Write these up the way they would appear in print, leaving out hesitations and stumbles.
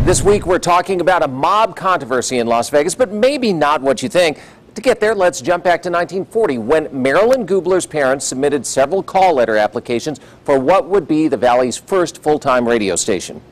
This week we're talking about a mob controversy in Las Vegas, but maybe not what you think. To get there, let's jump back to 1940 when Marilyn Gubler's parents submitted several call letter applications for what would be the Valley's first full-time radio station.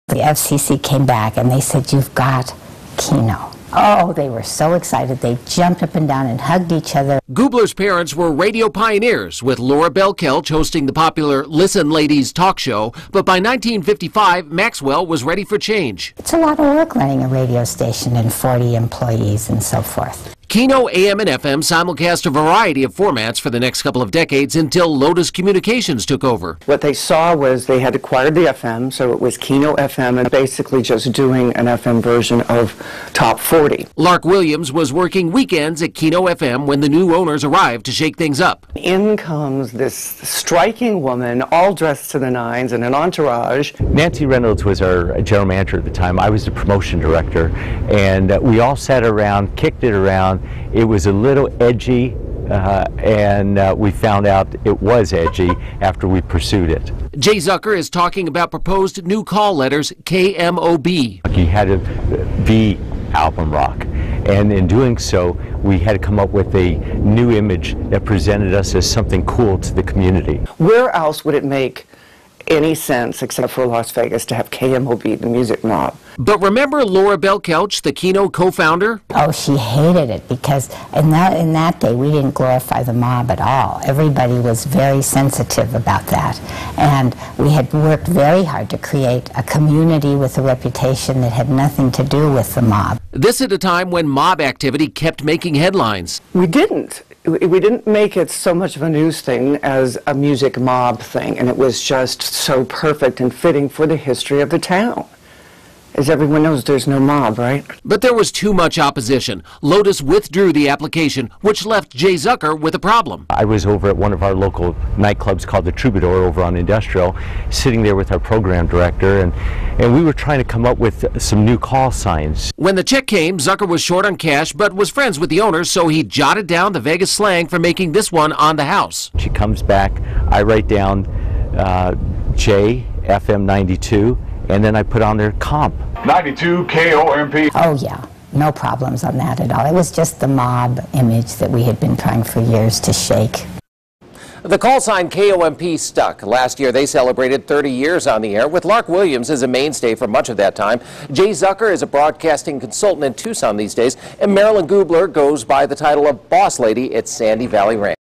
The FCC came back and they said, "You've got KENO." Oh, they were so excited. They jumped up and down and hugged each other. Gubler's parents were radio pioneers, with Laura Bell-Kelch hosting the popular Listen Ladies talk show. But by 1955, Maxwell was ready for change. It's a lot of work running a radio station and 40 employees and so forth. KENO AM and FM simulcast a variety of formats for the next couple of decades until Lotus Communications took over. What they saw was they had acquired the FM, so it was KENO FM and basically just doing an FM version of Top 40. Lark Williams was working weekends at KENO FM when the new owners arrived to shake things up. In comes this striking woman, all dressed to the nines in an entourage. Nancy Reynolds was our general manager at the time. I was the promotion director, and we all sat around, kicked it around. It was a little edgy, and we found out it was edgy after we pursued it. Jay Zucker is talking about proposed new call letters, KMOB. You had to be album rock, and in doing so, we had to come up with a new image that presented us as something cool to the community. Where else would it make any sense except for Las Vegas to have KMOB, the music mob? But remember Laura Bell-Kelch, the KENO co-founder? Oh, she hated it because in that day we didn't glorify the mob at all. Everybody was very sensitive about that. And we had worked very hard to create a community with a reputation that had nothing to do with the mob. This at a time when mob activity kept making headlines. We didn't make it so much of a news thing as a music mob thing, and it was just so perfect and fitting for the history of the town. As everyone knows, there's no mob, right? But there was too much opposition. Lotus withdrew the application, which left Jay Zucker with a problem. I was over at one of our local nightclubs called the Troubadour over on Industrial, sitting there with our program director, and we were trying to come up with some new call signs. When the check came, Zucker was short on cash, but was friends with the owners, so he jotted down the Vegas slang for making this one on the house. She comes back, I write down J, FM 92, and then I put on there KOMP. 92 KOMP. Oh yeah, no problems on that at all. It was just the mob image that we had been trying for years to shake. The call sign KOMP stuck. Last year they celebrated 30 years on the air, with Lark Williams as a mainstay for much of that time. Jay Zucker is a broadcasting consultant in Tucson these days, and Marilyn Gubler goes by the title of Boss Lady at Sandy Valley Ranch.